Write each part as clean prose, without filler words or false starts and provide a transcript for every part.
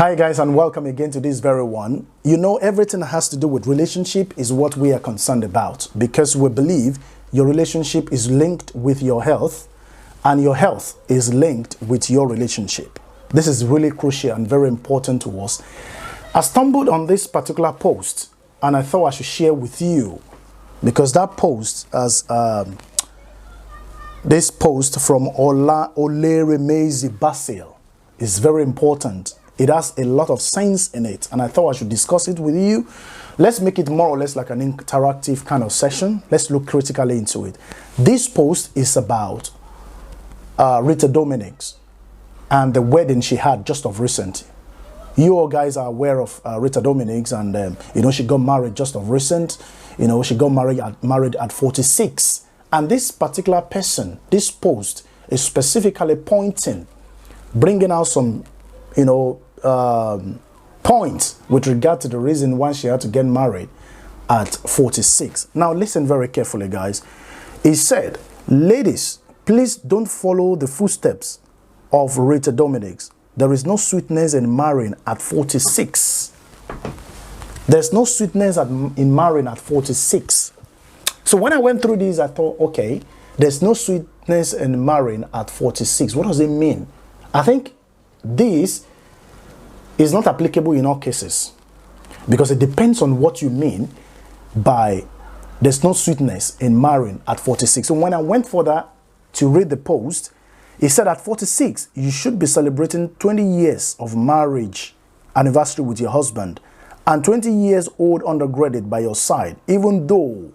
Hi guys, and welcome again to this very one. You know, everything that has to do with relationship is what we are concerned about, because we believe your relationship is linked with your health and your health is linked with your relationship. This is really crucial and very important to us. I stumbled on this particular post and I thought I should share with you, because that post as this post from Oleremezi Basil is very important. It has a lot of sense in it, and I thought I should discuss it with you. Let's make it more or less like an interactive kind of session. Let's look critically into it. This post is about Rita Dominic and the wedding she had just of recent. You all guys are aware of Rita Dominic, and you know, she got married just of recent. You know, she got married at 46. And this particular person, this post is specifically bringing out some, you know, points with regard to the reason why she had to get married at 46. Now listen very carefully, guys. He said, ladies, please don't follow the footsteps of Rita Dominic. There is no sweetness in marrying at 46. There's no sweetness in marrying at 46. So when I went through this, I thought, okay, there's no sweetness in marrying at 46. What does it mean? I think this is not applicable in all cases, because it depends on what you mean by there's no sweetness in marrying at 46. So when I went further to read the post, he said at 46, you should be celebrating 20 years of marriage anniversary with your husband and 20 years old undergraduate by your side, even though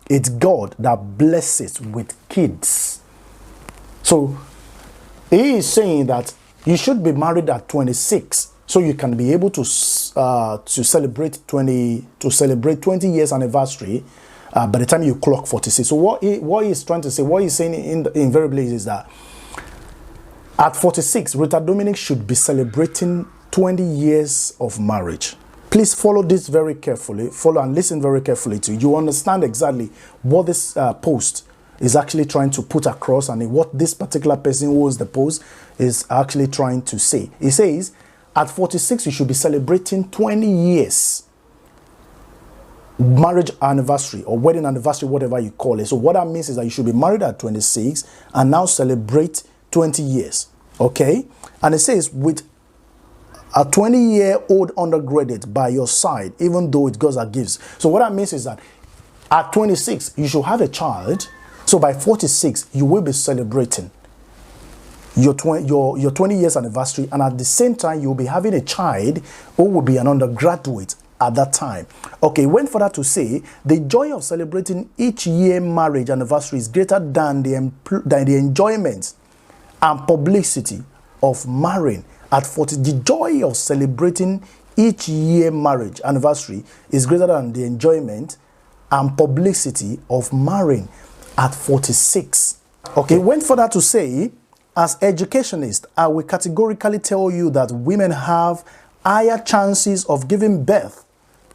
it's God that blesses with kids. So he is saying that you should be married at 26, so you can be able to celebrate 20 years anniversary by the time you clock 46. So what he's trying to say, what he's saying invariably is that at 46, Rita Dominic should be celebrating 20 years of marriage. Please follow this very carefully. Follow and listen very carefully to you understand exactly what this post is actually trying to put across, and what this particular person who owns the post is actually trying to say. He says, at 46, you should be celebrating 20 years marriage anniversary or wedding anniversary, whatever you call it. So what that means is that you should be married at 26 and now celebrate 20 years. Okay? And it says, with a 20-year-old undergraduate by your side, even though it goes as gifts. So what that means is that at 26, you should have a child. So by 46, you will be celebrating your 20 years anniversary, and at the same time, you'll be having a child who will be an undergraduate at that time. Okay, went further to say, the joy of celebrating each year marriage anniversary is greater than the enjoyment and publicity of marrying at 40. The joy of celebrating each year marriage anniversary is greater than the enjoyment and publicity of marrying at 46. Okay, went further to say, as educationists, I will categorically tell you that women have higher chances of giving birth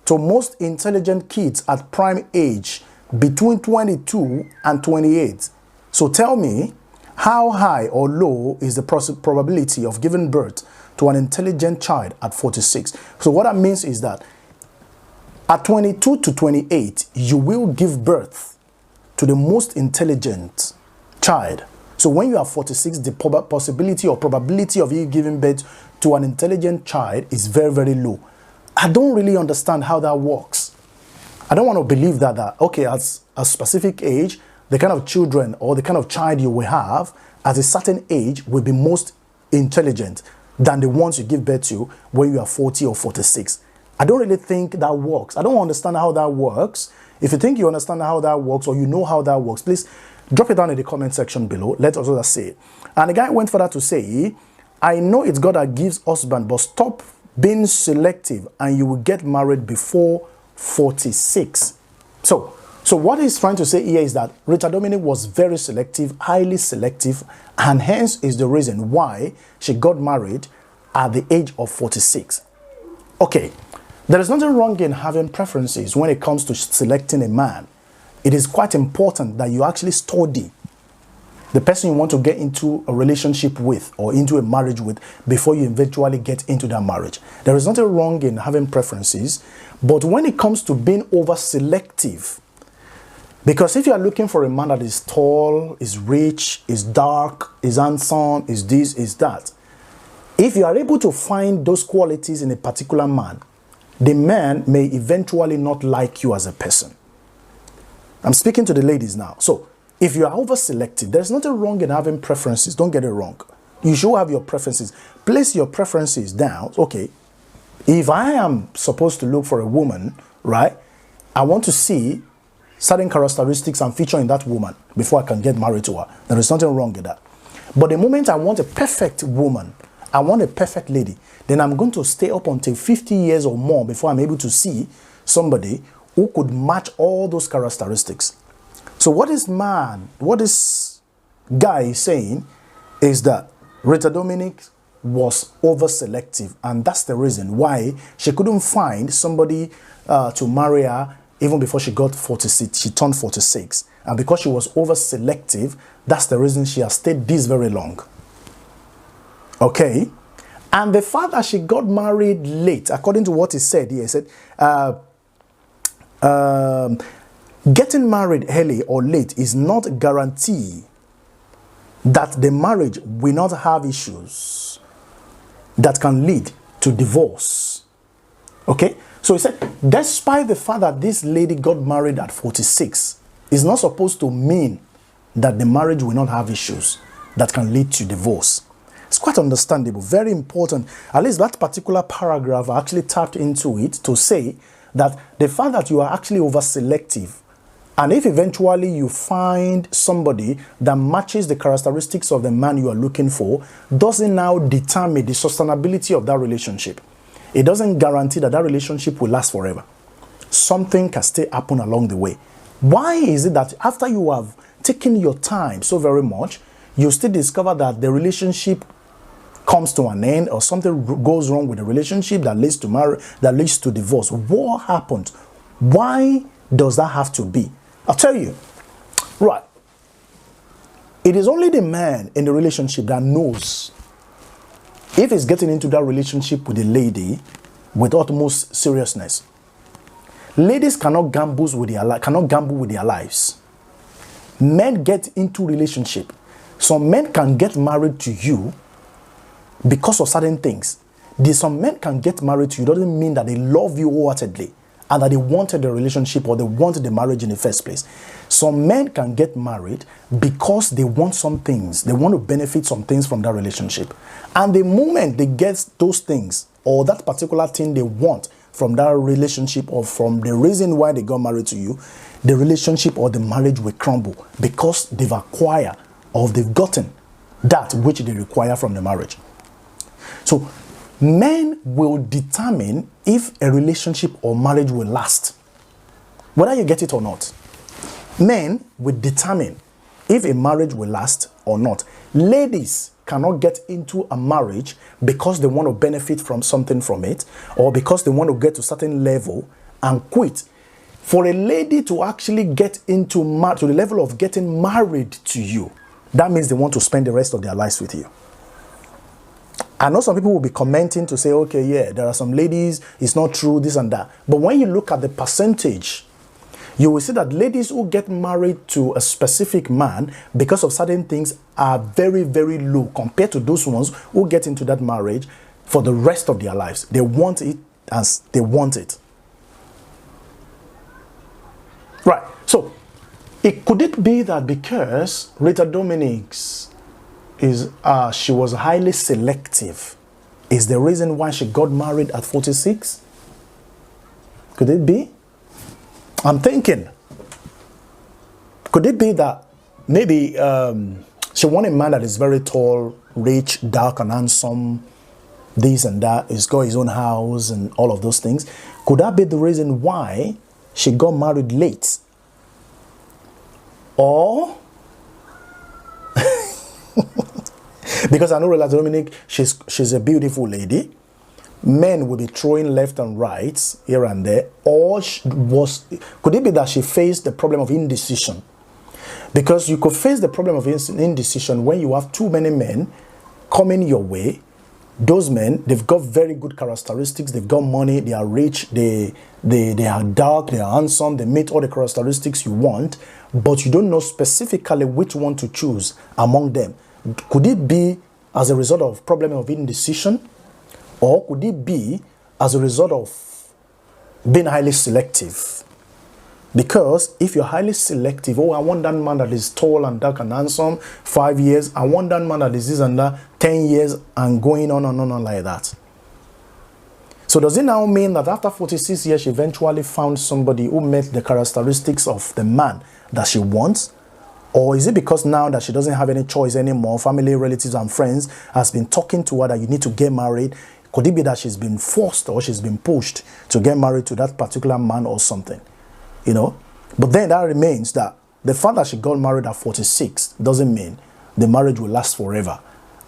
to most intelligent kids at prime age between 22 and 28. So tell me, how high or low is the probability of giving birth to an intelligent child at 46? So what that means is that at 22 to 28, you will give birth to the most intelligent child. So when you are 46, the possibility or probability of you giving birth to an intelligent child is very, very low. I don't really understand how that works. I don't want to believe that okay, at a specific age, the kind of children or the kind of child you will have at a certain age will be most intelligent than the ones you give birth to when you are 40 or 46. I don't really think that works. I don't understand how that works. If you think you understand how that works, or you know how that works, please drop it down in the comment section below. Let us just say it. And the guy went further to say, I know it's God that gives husband, but stop being selective and you will get married before 46. So what he's trying to say here is that Rita Dominic was very selective, highly selective, and hence is the reason why she got married at the age of 46. Okay, there is nothing wrong in having preferences when it comes to selecting a man. It is quite important that you actually study the person you want to get into a relationship with or into a marriage with before you eventually get into that marriage. There is nothing wrong in having preferences, but when it comes to being over selective, because if you are looking for a man that is tall, is rich, is dark, is handsome, is this, is that, if you are able to find those qualities in a particular man, the man may eventually not like you as a person. I'm speaking to the ladies now. So, if you are over selective, there's nothing wrong in having preferences. Don't get it wrong. You should have your preferences. Place your preferences down. Okay, if I am supposed to look for a woman, right, I want to see certain characteristics and feature in that woman before I can get married to her. There is nothing wrong with that. But the moment I want a perfect woman, I want a perfect lady, then I'm going to stay up until 50 years or more before I'm able to see somebody who could match all those characteristics. So what this guy is saying is that Rita Dominic was over selective, and that's the reason why she couldn't find somebody to marry her even before she got 46, she turned 46. And because she was over selective, that's the reason she has stayed this very long. Okay? And the fact that she got married late, according to what he said here, he said, getting married early or late is not a guarantee that the marriage will not have issues that can lead to divorce. Okay? So he said, despite the fact that this lady got married at 46, it's not supposed to mean that the marriage will not have issues that can lead to divorce. It's quite understandable, very important. At least that particular paragraph, I actually tapped into it to say that the fact that you are actually over selective, and if eventually you find somebody that matches the characteristics of the man you are looking for, doesn't now determine the sustainability of that relationship. It doesn't guarantee that that relationship will last forever. Something can still happen along the way. Why is it that after you have taken your time so very much, you still discover that the relationship comes to an end or something goes wrong with the relationship that leads to marriage, that leads to divorce? What happened? Why does that have to be? I'll tell you. Right. It is only the man in the relationship that knows if he's getting into that relationship with a lady with utmost seriousness. Ladies cannot gamble with their lives. Men get into relationship. Some men can get married to you because of certain things. Some men can get married to you doesn't mean that they love you wholeheartedly and that they wanted the relationship or they wanted the marriage in the first place. Some men can get married because they want some things. They want to benefit some things from that relationship. And the moment they get those things or that particular thing they want from that relationship or from the reason why they got married to you, the relationship or the marriage will crumble because they've acquired or they've gotten that which they require from the marriage. So men will determine if a relationship or marriage will last, whether you get it or not. Men will determine if a marriage will last or not. Ladies cannot get into a marriage because they want to benefit from something from it or because they want to get to a certain level and quit. For a lady to actually get into to the level of getting married to you, that means they want to spend the rest of their lives with you. I know some people will be commenting to say, okay, yeah, there are some ladies, it's not true, this and that. But when you look at the percentage, you will see that ladies who get married to a specific man because of certain things are very, very low compared to those ones who get into that marriage for the rest of their lives. They want it as they want it. Right. So, could it be that because Rita Dominic's she was highly selective is the reason why she got married at 46? Could it be? I'm thinking, could it be that maybe she wanted a man that is very tall, rich, dark and handsome, this and that, he's got his own house and all of those things? Could that be the reason why she got married late? Or because I know Rita Dominic, she's a beautiful lady. Men will be throwing left and right here and there. Or could it be that she faced the problem of indecision? Because you could face the problem of indecision when you have too many men coming your way. Those men, they've got very good characteristics, they've got money, they are rich, they are dark, they are handsome, they meet all the characteristics you want, but you don't know specifically which one to choose among them. Could it be as a result of problem of indecision, or could it be as a result of being highly selective? Because if you're highly selective, oh, I want that man that is tall and dark and handsome, 5 years. I want that man that is this and that, 10 years, and going on and on like that. So does it now mean that after 46 years, she eventually found somebody who met the characteristics of the man that she wants? Or is it because now that she doesn't have any choice anymore, family, relatives, and friends has been talking to her that you need to get married? Could it be that she's been forced or she's been pushed to get married to that particular man or something? You know? But then that remains that the fact that she got married at 46 doesn't mean the marriage will last forever.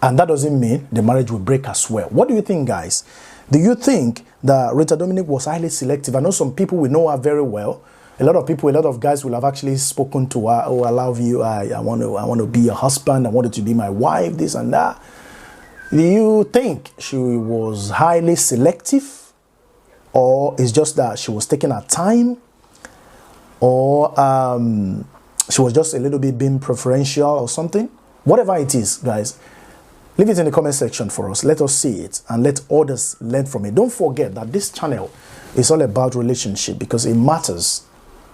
And that doesn't mean the marriage will break as well. What do you think, guys? Do you think that Rita Dominic was highly selective? I know some people will know her very well. A lot of guys will have actually spoken to her. Oh, I love you. I want to be your husband. I want you to be my wife, this and that. Do you think she was highly selective? Or it's just that she was taking her time? Or she was just a little bit being preferential or something? Whatever it is, guys, leave it in the comment section for us. Let us see it and let others learn from it. Don't forget that this channel is all about relationship because it matters.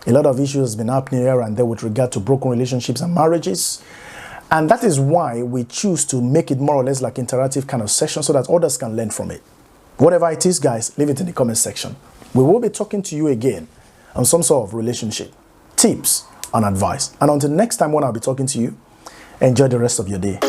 A lot of issues have been happening here and there with regard to broken relationships and marriages. And that is why we choose to make it more or less like interactive kind of session so that others can learn from it. Whatever it is, guys, leave it in the comment section. We will be talking to you again on some sort of relationship, tips and advice. And until next time when I'll be talking to you, enjoy the rest of your day.